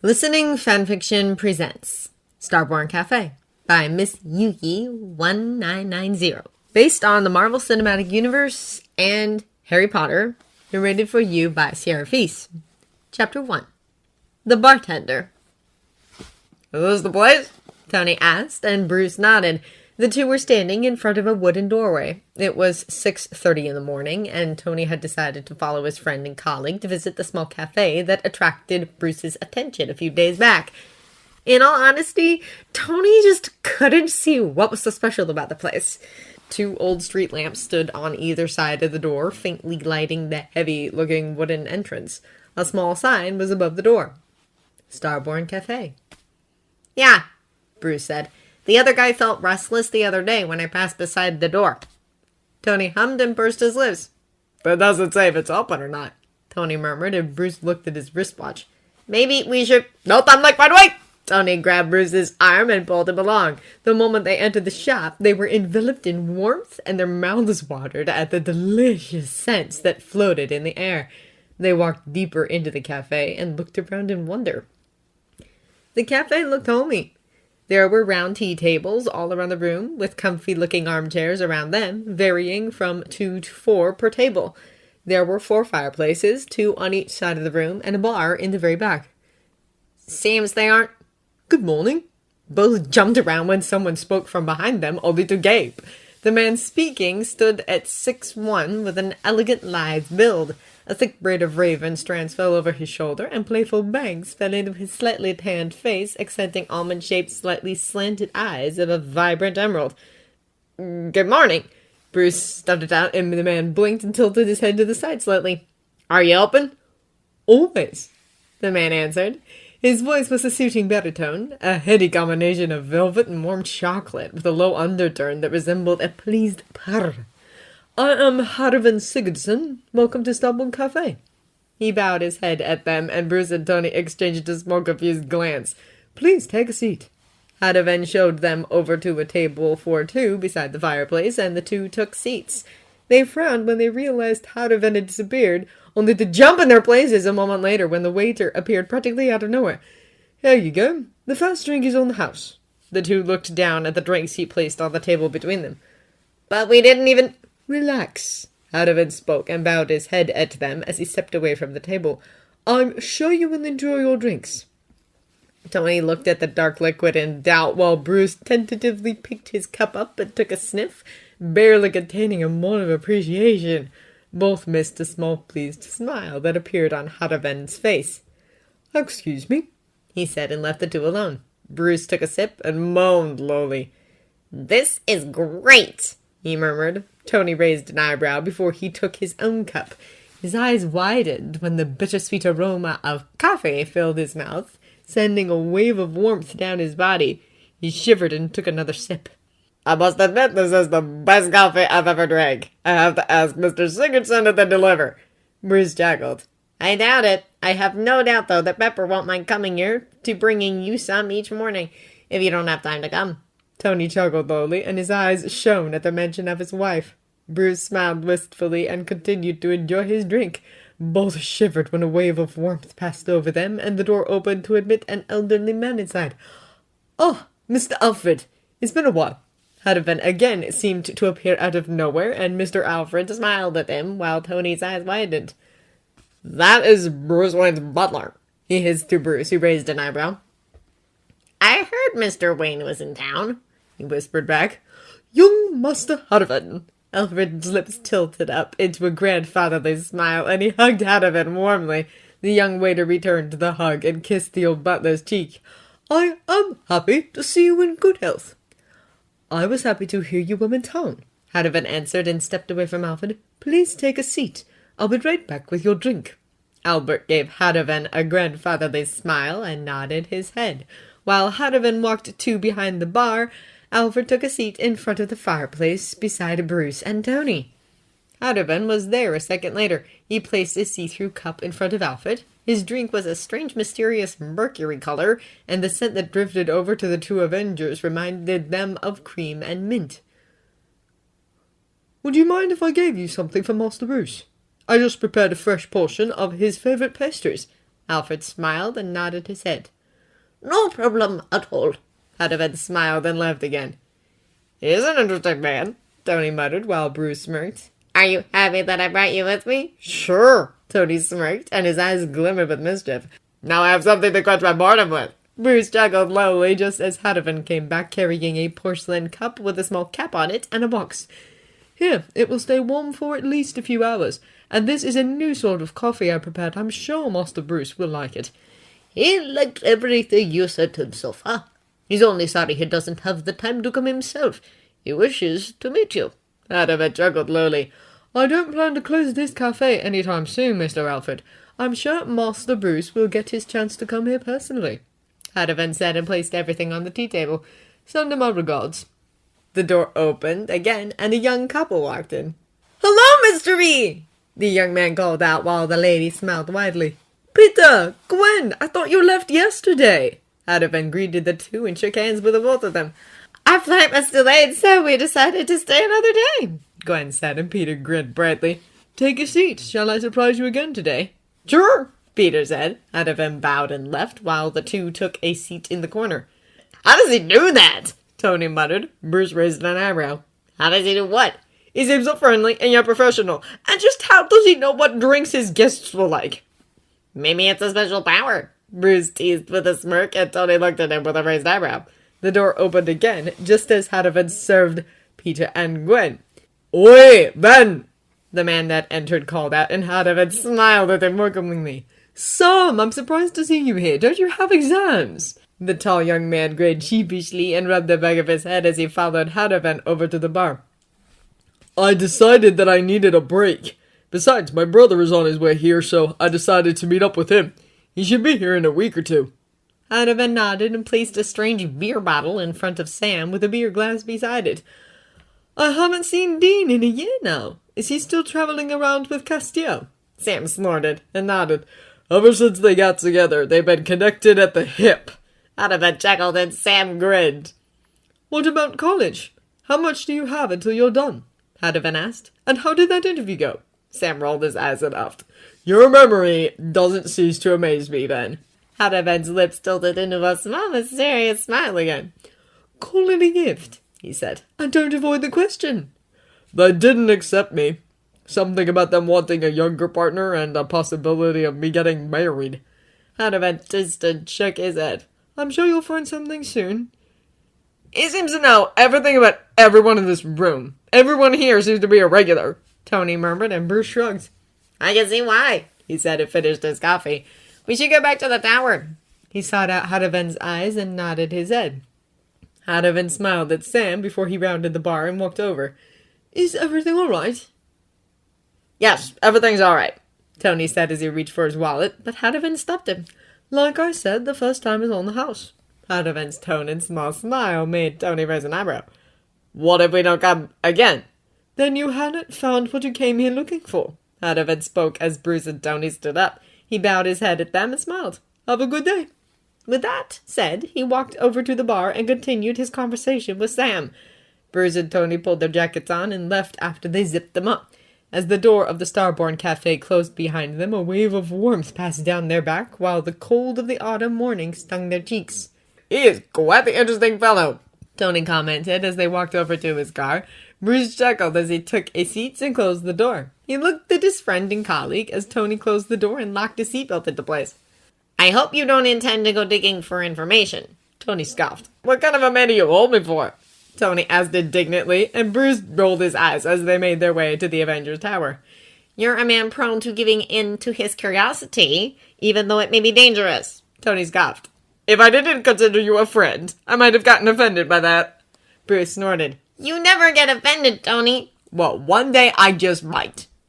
Listening Fanfiction presents Starborn Café by Miss Yuki1990. Based on the Marvel Cinematic Universe and Harry Potter, narrated for you by Sierra Feast. Chapter 1. The Bartender. "Is this the place?" Tony asked, and Bruce nodded. The two were standing in front of a wooden doorway. It was 6:30 in the morning, and Tony had decided to follow his friend and colleague to visit the small cafe that attracted Bruce's attention a few days back. In all honesty, Tony just couldn't see what was so special about the place. Two old street lamps stood on either side of the door, faintly lighting the heavy-looking wooden entrance. A small sign was above the door. Starborn Café. "Yeah," Bruce said. "The other guy felt restless the other day when I passed beside the door." Tony hummed and pursed his lips. "But it doesn't say if it's open or not," Tony murmured, and Bruce looked at his wristwatch. "Maybe we should—" "No time like right away!" Tony grabbed Bruce's arm and pulled him along. The moment they entered the shop, they were enveloped in warmth, and their mouths watered at the delicious scents that floated in the air. They walked deeper into the cafe and looked around in wonder. The cafe looked homey. There were round tea tables all around the room, with comfy-looking armchairs around them, varying from 2 to 4 per table. There were 4 fireplaces, 2 on each side of the room, and a bar in the very back. "Seems they aren't—" "Good morning." Both jumped around when someone spoke from behind them, only to gape. The man speaking stood at 6'1", with an elegant lithe build. A thick braid of raven strands fell over his shoulder, and playful bangs fell into his slightly tanned face, accenting almond-shaped, slightly slanted eyes of a vibrant emerald. "Good morning." Bruce stuttered out, and the man blinked and tilted his head to the side slightly. "Are you open?" "Always," the man answered. His voice was a soothing baritone, a heady combination of velvet and warm chocolate, with a low undertone that resembled a pleased purr. "I am Harvin Sigurdsson. Welcome to Starborn Café." He bowed his head at them, and Bruce and Tony exchanged a small confused glance. "Please take a seat." Harvin showed them over to a table for 2 beside the fireplace, and the two took seats. They frowned when they realized Harvin had disappeared, only to jump in their places a moment later when the waiter appeared practically out of nowhere. "Here you go. The first drink is on the house." The two looked down at the drinks he placed on the table between them. "But we didn't even—" "Relax," Harvin spoke and bowed his head at them as he stepped away from the table. "I'm sure you will enjoy your drinks." Tony looked at the dark liquid in doubt while Bruce tentatively picked his cup up and took a sniff, barely containing a moan of appreciation. Both missed a small pleased smile that appeared on Harvin's face. "Excuse me," he said, and left the two alone. Bruce took a sip and moaned lowly. "This is great," he murmured. Tony raised an eyebrow before he took his own cup. His eyes widened when the bittersweet aroma of coffee filled his mouth, sending a wave of warmth down his body. He shivered and took another sip. "I must admit this is the best coffee I've ever drank. I have to ask Mr. Sigurdsson to deliver." Bruce chuckled. "I doubt it. I have no doubt, though, that Pepper won't mind coming here to bringing you some each morning, if you don't have time to come." Tony chuckled lowly, and his eyes shone at the mention of his wife. Bruce smiled wistfully and continued to enjoy his drink. Both shivered when a wave of warmth passed over them, and the door opened to admit an elderly man inside. "Oh, Mr. Alfred, it's been a while." Harvin again seemed to appear out of nowhere, and Mr. Alfred smiled at him while Tony's eyes widened. "That is Bruce Wayne's butler," he hissed to Bruce, who raised an eyebrow. "I heard Mr. Wayne was in town," he whispered back. "Young Master Harvin." Alfred's lips tilted up into a grandfatherly smile, and he hugged Harvin warmly. The young waiter returned the hug and kissed the old butler's cheek. "I am happy to see you in good health." "I was happy to hear you were in town," Harvin answered and stepped away from Alfred. "Please take a seat. I'll be right back with your drink." Albert gave Harvin a grandfatherly smile and nodded his head. While Harvin walked to behind the bar, Alfred took a seat in front of the fireplace beside Bruce and Tony. Harvin was there a second later. He placed a see-through cup in front of Alfred. His drink was a strange, mysterious mercury color, and the scent that drifted over to the two Avengers reminded them of cream and mint. "Would you mind if I gave you something for Master Bruce? I just prepared a fresh portion of his favorite pastries," Alfred smiled and nodded his head. No problem at all. Hadavan smiled and laughed again. He's an interesting man, Tony muttered while Bruce smirked. Are you happy that I brought you with me? Sure, Tony smirked, and his eyes glimmered with mischief. Now I have something to quench my boredom with. Bruce chuckled lowly just as Hadavan came back carrying a porcelain cup with a small cap on it and a box. Here, it will stay warm for at least a few hours, and this is a new sort of coffee I prepared. I'm sure Master Bruce will like it. He liked everything you said to him so far. He's only sorry he doesn't have the time to come himself. He wishes to meet you. Hadavan chuckled lowly. I don't plan to close this cafe any time soon, Mr. Alfred. I'm sure Master Bruce will get his chance to come here personally. Hadavan said and placed everything on the tea table. Send him my regards. The door opened again, and a young couple walked in. Hello, Mr. E! The young man called out while the lady smiled widely. Peter! Gwen! I thought you left yesterday! Hadavan greeted the two and shook hands with the both of them. Our flight was delayed, so we decided to stay another day, Gwen said, and Peter grinned brightly. Take a seat. Shall I surprise you again today? Sure, Peter said. Hadavan bowed and left, while the two took a seat in the corner. How does he do that? Tony muttered. Bruce raised an eyebrow. How does he do what? He seems so friendly and yet professional. And just how does he know what drinks his guests will like? Maybe it's a special power, Bruce teased with a smirk, and Tony looked at him with a raised eyebrow. The door opened again, just as Hadavan served Peter and Gwen. Oi, Ben! The man that entered called out, and Hadavan smiled at him welcomingly. Sam, I'm surprised to see you here. Don't you have exams? The tall young man grinned sheepishly and rubbed the back of his head as he followed Hadavan over to the bar. I decided that I needed a break. Besides, my brother is on his way here, so I decided to meet up with him. He should be here in a week or two. Hadavan nodded and placed a strange beer bottle in front of Sam with a beer glass beside it. I haven't seen Dean in a year now. Is he still traveling around with Castillo? Sam snorted and nodded. Ever since they got together, they've been connected at the hip. Hadavan chuckled and Sam grinned. What about college? How much do you have until you're done? Hadavan asked. And how did that interview go? Sam rolled his eyes and laughed. Your memory doesn't cease to amaze me, then. Hadavan's lips tilted into a small, mysterious smile again. Call it a gift, he said, and don't avoid the question. They didn't accept me. Something about them wanting a younger partner and a possibility of me getting married. Hadavan just shook his head. I'm sure you'll find something soon. He seems to know everything about everyone in this room. Everyone here seems to be a regular, Tony murmured, and Bruce shrugged. I can see why, he said and finished his coffee. We should go back to the tower. He sought out Hadavan's eyes and nodded his head. Hadavan smiled at Sam before he rounded the bar and walked over. Is everything all right? Yes, everything's all right, Tony said as he reached for his wallet, but Hadavan stopped him. Like I said, the first time is on the house. Hadavan's tone and small smile made Tony raise an eyebrow. What if we don't come again? Then you hadn't found what you came here looking for. Hadavan spoke as Bruce and Tony stood up. He bowed his head at them and smiled. Have a good day. With that said, he walked over to the bar and continued his conversation with Sam. Bruce and Tony pulled their jackets on and left after they zipped them up. As the door of the Starborn Café closed behind them, a wave of warmth passed down their back, while the cold of the autumn morning stung their cheeks. He is quite the interesting fellow, Tony commented as they walked over to his car. Bruce chuckled as he took a seat and closed the door. He looked at his friend and colleague as Tony closed the door and locked his seatbelt into place. I hope you don't intend to go digging for information, Tony scoffed. What kind of a man do you hold me for? Tony asked indignantly, and Bruce rolled his eyes as they made their way to the Avengers Tower. You're a man prone to giving in to his curiosity, even though it may be dangerous, Tony scoffed. If I didn't consider you a friend, I might have gotten offended by that. Bruce snorted. You never get offended, Tony. Well, one day I just might.